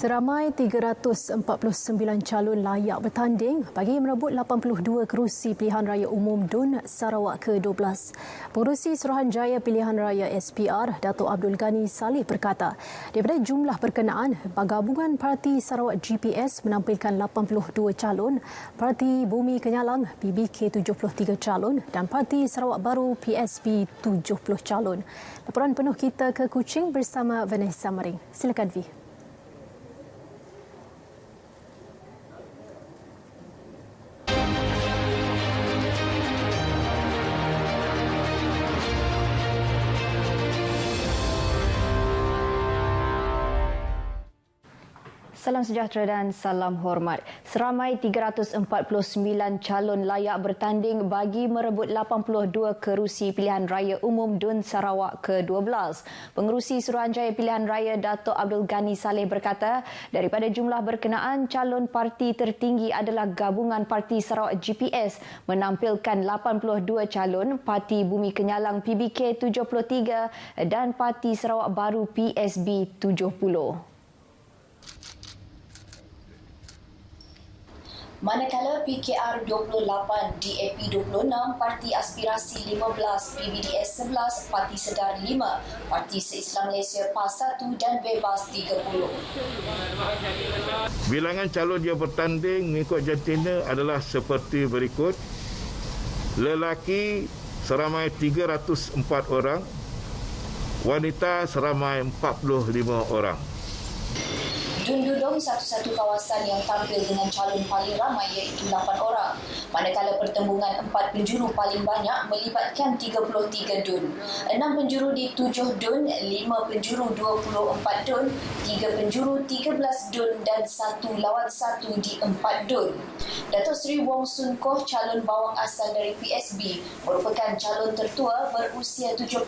Seramai 349 calon layak bertanding bagi merebut 82 kerusi Pilihan Raya Umum DUN Sarawak ke-12. Pengerusi Suruhanjaya Pilihan Raya SPR, Dato' Abdul Ghani Saleh berkata, daripada jumlah berkenaan, Gabungan Parti Sarawak GPS menampilkan 82 calon, Parti Bumi Kenyalang PBK 73 calon dan Parti Sarawak Baru PSB 70 calon. Laporan penuh kita ke Kuching bersama Vanessa Maring. Silakan V. Salam sejahtera dan salam hormat. Seramai 349 calon layak bertanding bagi merebut 82 kerusi Pilihan Raya Umum DUN Sarawak ke-12. Pengerusi Suruhanjaya Pilihan Raya Dato' Abdul Ghani Saleh berkata, daripada jumlah berkenaan, calon parti tertinggi adalah Gabungan Parti Sarawak GPS menampilkan 82 calon, Parti Bumi Kenyalang PBK 73 dan Parti Sarawak Baru PSB 70. Manakala PKR 28, DAP 26, Parti Aspirasi 15, PBDS 11, Parti Sedar 5, Parti Se-Islam Malaysia PAS 1 dan Bebas 30. Bilangan calon yang bertanding mengikut jantina adalah seperti berikut. Lelaki seramai 304 orang, wanita seramai 45 orang. DUN Dudong satu-satu kawasan yang tampil dengan calon paling ramai iaitu 8 orang. Manakala pertembungan 4 penjuru paling banyak melibatkan 33 DUN. 6 penjuru di 7 DUN, 5 penjuru 24 DUN, 3 penjuru 13 DUN dan 1 lawan 1 di 4 DUN. Datuk Seri Wong Sun Koh, calon bawang asal dari PSB, merupakan calon tertua berusia 79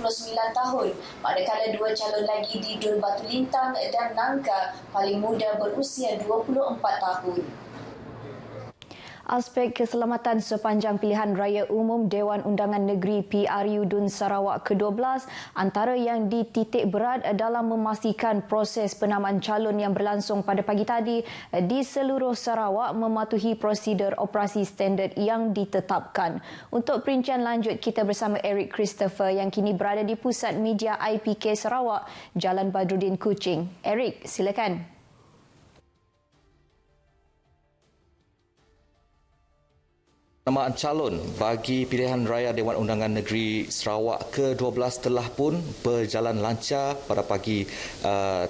tahun. Manakala 2 calon lagi di DUN Batu Lintang dan Nangka paling muda berusia 24 tahun. Aspek keselamatan sepanjang Pilihan Raya Umum Dewan Undangan Negeri PRU DUN Sarawak ke-12 antara yang dititik berat dalam memastikan proses penamaan calon yang berlangsung pada pagi tadi di seluruh Sarawak mematuhi prosedur operasi standard yang ditetapkan. Untuk perincian lanjut, kita bersama Eric Christopher yang kini berada di Pusat Media IPK Sarawak, Jalan Badruddin Kuching. Eric, silakan. Penamaan calon bagi Pilihan Raya Dewan Undangan Negeri Sarawak ke-12 telah pun berjalan lancar pada pagi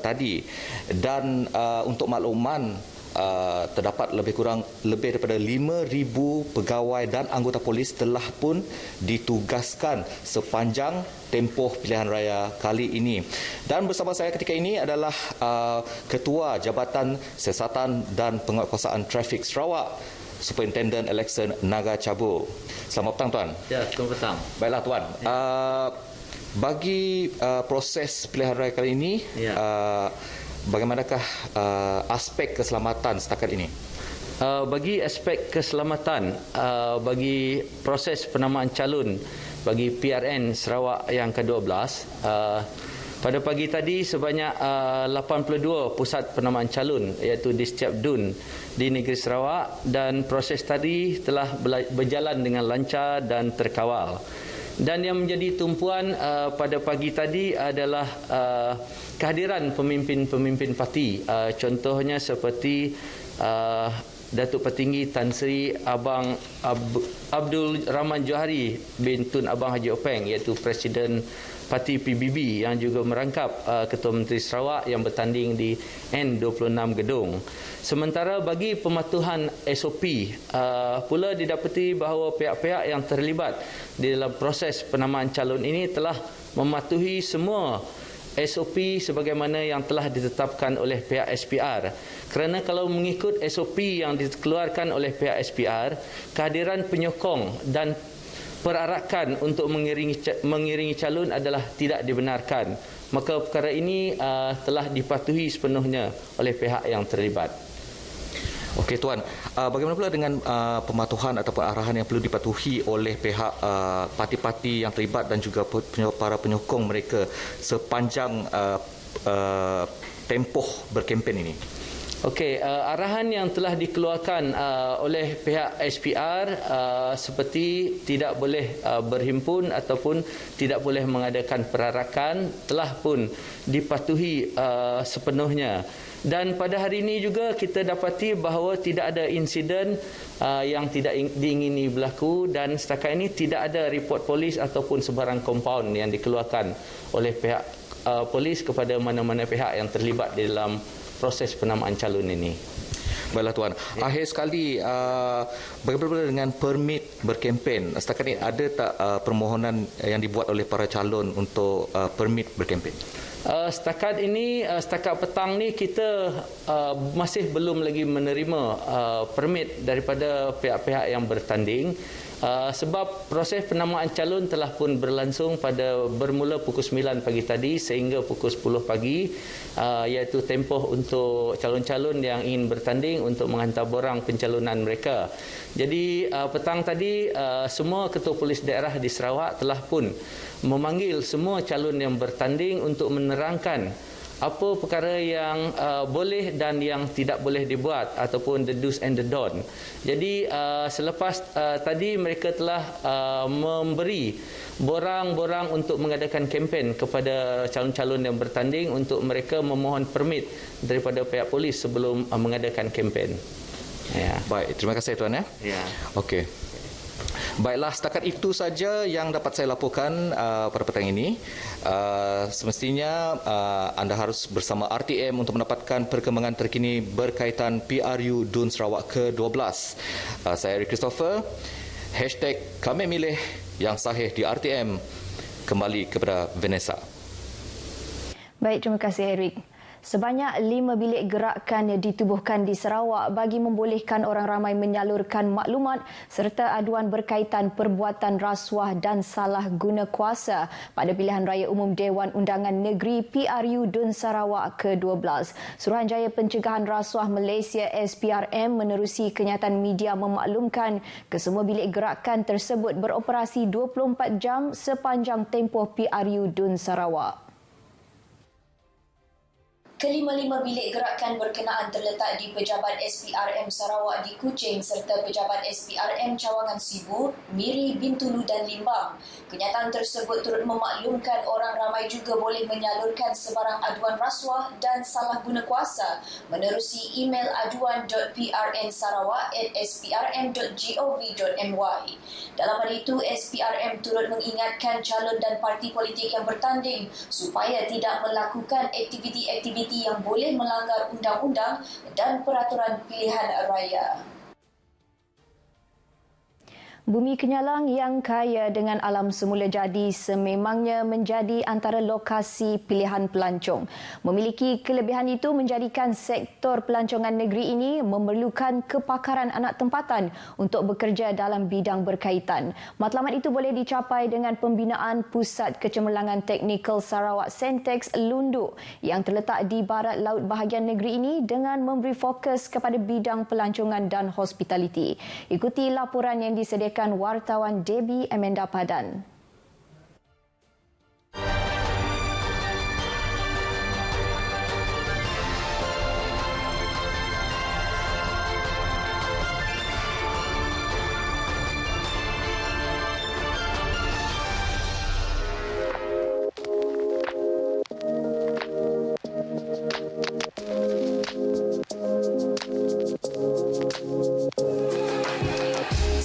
tadi. Dan untuk makluman, terdapat lebih daripada 5,000 pegawai dan anggota polis telah pun ditugaskan sepanjang tempoh pilihan raya kali ini. Dan bersama saya ketika ini adalah Ketua Jabatan Siasatan dan Penguatkuasaan Trafik Sarawak, Superintendent Election Naga Cabur. Selamat petang, Tuan. Ya, selamat petang. Baiklah, Tuan. Bagi proses pilihan raya kali ini, ya. Bagaimanakah aspek keselamatan setakat ini? Bagi aspek keselamatan, bagi proses penamaan calon bagi PRN Sarawak yang ke-12, pada pagi tadi sebanyak 82 pusat penamaan calon iaitu di setiap DUN di negeri Sarawak, dan proses tadi telah berjalan dengan lancar dan terkawal. Dan yang menjadi tumpuan pada pagi tadi adalah kehadiran pemimpin-pemimpin parti. Contohnya seperti Datuk Petinggi Tan Sri Abang Abdul Rahman Johari bin Tun Abang Haji Openg, iaitu Presiden Parti PBB yang juga merangkap Ketua Menteri Sarawak yang bertanding di N26 Gedung. Sementara bagi pematuhan SOP, pula didapati bahawa pihak-pihak yang terlibat di dalam proses penamaan calon ini telah mematuhi semua SOP sebagaimana yang telah ditetapkan oleh pihak SPR. Kerana kalau mengikut SOP yang dikeluarkan oleh pihak SPR, kehadiran penyokong dan perarakan untuk mengiringi calon adalah tidak dibenarkan. Maka perkara ini telah dipatuhi sepenuhnya oleh pihak yang terlibat. Okey, Tuan. Bagaimana pula dengan pematuhan ataupun arahan yang perlu dipatuhi oleh pihak parti-parti yang terlibat dan juga para penyokong mereka sepanjang tempoh berkempen ini? Okey, arahan yang telah dikeluarkan oleh pihak SPR seperti tidak boleh berhimpun ataupun tidak boleh mengadakan perarakan telah pun dipatuhi sepenuhnya. Dan pada hari ini juga kita dapati bahawa tidak ada insiden yang tidak diingini berlaku dan setakat ini tidak ada report polis ataupun sebarang kompaun yang dikeluarkan oleh pihak polis kepada mana-mana pihak yang terlibat di dalam proses penamaan calon ini. Baiklah Tuan. Ya. Akhir sekali, bagaimana dengan permit berkempen? Setakat ini ada tak permohonan yang dibuat oleh para calon untuk permit berkempen? Setakat ini, setakat petang ni kita masih belum lagi menerima permit daripada pihak-pihak yang bertanding. Sebab proses penamaan calon telah pun berlangsung bermula pukul 9 pagi tadi sehingga pukul 10 pagi, iaitu tempoh untuk calon-calon yang ingin bertanding untuk menghantar borang pencalonan mereka. Jadi petang tadi semua ketua polis daerah di Sarawak telah pun memanggil semua calon yang bertanding untuk menerangkan apa perkara yang boleh dan yang tidak boleh dibuat ataupun the do's and the don't. Jadi selepas tadi mereka telah memberi borang-borang untuk mengadakan kempen kepada calon-calon yang bertanding untuk mereka memohon permit daripada pihak polis sebelum mengadakan kempen. Ya. Baik, terima kasih Tuan ya. Ya. Okey. Baiklah, setakat itu saja yang dapat saya laporkan pada petang ini. Semestinya anda harus bersama RTM untuk mendapatkan perkembangan terkini berkaitan PRU DUN Sarawak ke-12. Saya Eric Christopher. #kami milih yang sahih di RTM. Kembali kepada Vanessa. Baik, terima kasih Eric. Sebanyak 5 bilik gerakan ditubuhkan di Sarawak bagi membolehkan orang ramai menyalurkan maklumat serta aduan berkaitan perbuatan rasuah dan salah guna kuasa pada pilihan raya umum Dewan Undangan Negeri PRU DUN Sarawak ke-12. Suruhanjaya Pencegahan Rasuah Malaysia SPRM menerusi kenyataan media memaklumkan kesemua bilik gerakan tersebut beroperasi 24 jam sepanjang tempoh PRU DUN Sarawak. Kelima-lima bilik gerakan berkenaan terletak di Pejabat SPRM Sarawak di Kuching serta Pejabat SPRM Cawangan Sibu, Miri, Bintulu dan Limbang. Kenyataan tersebut turut memaklumkan orang ramai juga boleh menyalurkan sebarang aduan rasuah dan salah guna kuasa menerusi email aduan.prnsarawak@sprm.gov.my. Dalam hal itu, SPRM turut mengingatkan calon dan parti politik yang bertanding supaya tidak melakukan aktiviti-aktiviti yang boleh melanggar undang-undang dan peraturan pilihan raya. Bumi Kenyalang yang kaya dengan alam semula jadi sememangnya menjadi antara lokasi pilihan pelancong. Memiliki kelebihan itu menjadikan sektor pelancongan negeri ini memerlukan kepakaran anak tempatan untuk bekerja dalam bidang berkaitan. Matlamat itu boleh dicapai dengan pembinaan Pusat Kecemerlangan Teknikal Sarawak Sentex Lundu yang terletak di barat laut bahagian negeri ini dengan memberi fokus kepada bidang pelancongan dan hospitaliti. Ikuti laporan yang disediakan wartawan Debbie Amanda Padan.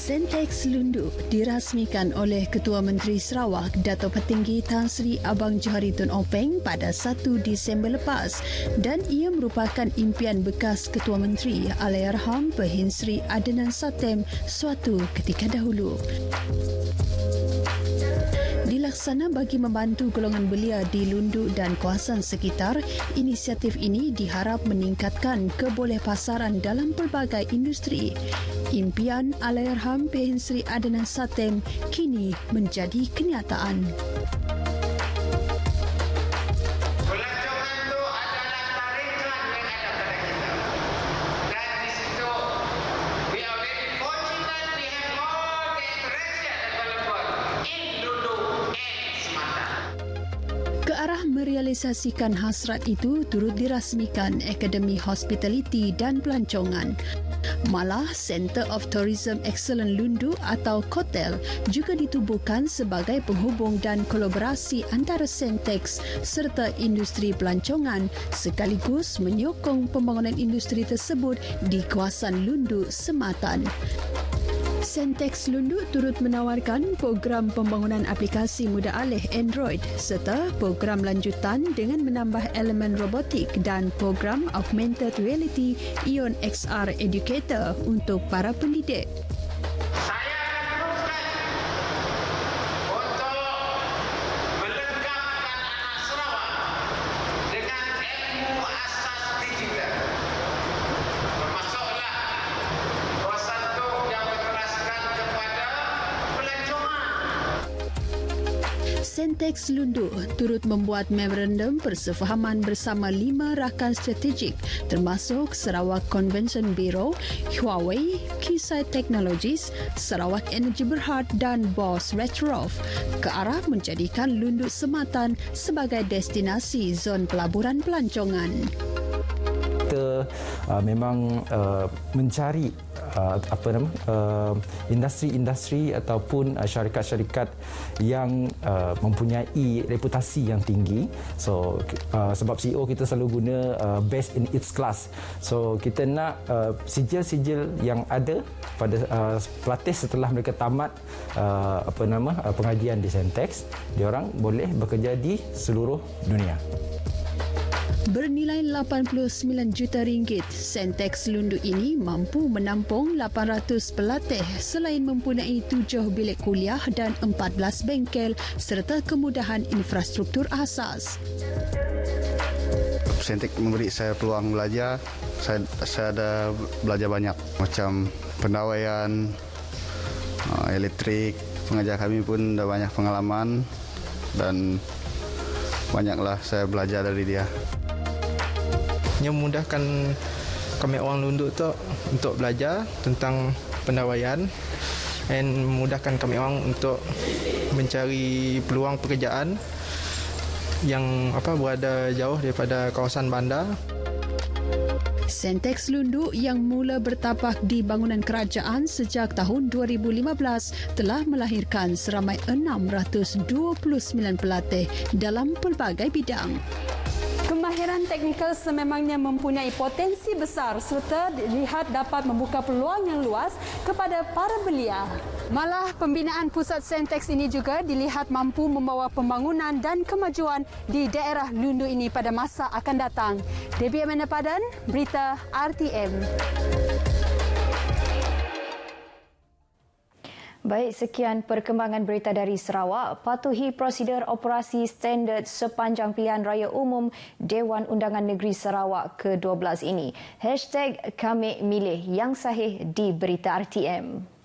Sentex Lundu dirasmikan oleh Ketua Menteri Sarawak Dato' Petinggi Tan Sri Abang Johari Tun Openg pada 1 Disember lepas dan ia merupakan impian bekas Ketua Menteri Allahyarham Pehin Sri Adnan Satem suatu ketika dahulu. Dilaksana bagi membantu golongan belia di Lundu dan kawasan sekitar, inisiatif ini diharap meningkatkan kebolehpasaran dalam pelbagai industri. Impian Allahyarham Pehin Sri Adnan Satem kini menjadi kenyataan. merealisasikan hasrat itu turut dirasmikan Akademi Hospitality dan Pelancongan. Malah, Centre of Tourism Excellence Lundu atau KOTEL juga ditubuhkan sebagai penghubung dan kolaborasi antara Sentex serta industri pelancongan sekaligus menyokong pembangunan industri tersebut di kawasan Lundu sematan. Sentex Lundu turut menawarkan program pembangunan aplikasi mudah alih Android serta program lanjutan dengan menambah elemen robotik dan program augmented reality Ion XR Educator untuk para pendidik. Sentex Lundu turut membuat memorandum persefahaman bersama 5 rakan strategik termasuk Sarawak Convention Bureau, Huawei, Keysight Technologies, Sarawak Energy Berhad dan BOS Retrov ke arah menjadikan Lundu sematan sebagai destinasi zon pelaburan pelancongan. Kita memang mencari industri-industri ataupun syarikat-syarikat yang mempunyai reputasi yang tinggi. So sebab CEO kita selalu guna best in its class. So kita nak sijil-sijil yang ada pada pelatih setelah mereka tamat pengajian di Sentex, diorang boleh bekerja di seluruh dunia. Bernilai 89 juta ringgit, Sentex Lundu ini mampu menampung 800 pelatih selain mempunyai 7 bilik kuliah dan 14 bengkel serta kemudahan infrastruktur asas. Sentex memberi saya peluang belajar. Saya ada belajar banyak macam pendawaian, elektrik. Pengajar kami pun ada banyak pengalaman dan banyaklah saya belajar dari dia. Ia memudahkan kami orang Lundu tu untuk belajar tentang pendawaian dan memudahkan kami orang untuk mencari peluang pekerjaan yang berada jauh daripada kawasan bandar. Sentex Lundu yang mula bertapak di bangunan kerajaan sejak tahun 2015 telah melahirkan seramai 629 pelatih dalam pelbagai bidang. Kemahiran teknikal sememangnya mempunyai potensi besar serta dilihat dapat membuka peluang yang luas kepada para belia. Malah pembinaan pusat Sentex ini juga dilihat mampu membawa pembangunan dan kemajuan di daerah Lundu ini pada masa akan datang. Debbie Amanda Padan, Berita RTM. Baik, sekian perkembangan berita dari Sarawak. Patuhi prosedur operasi standard sepanjang pilihan raya umum Dewan Undangan Negeri Sarawak ke-12 ini. #KamiMilih yang sahih di Berita RTM.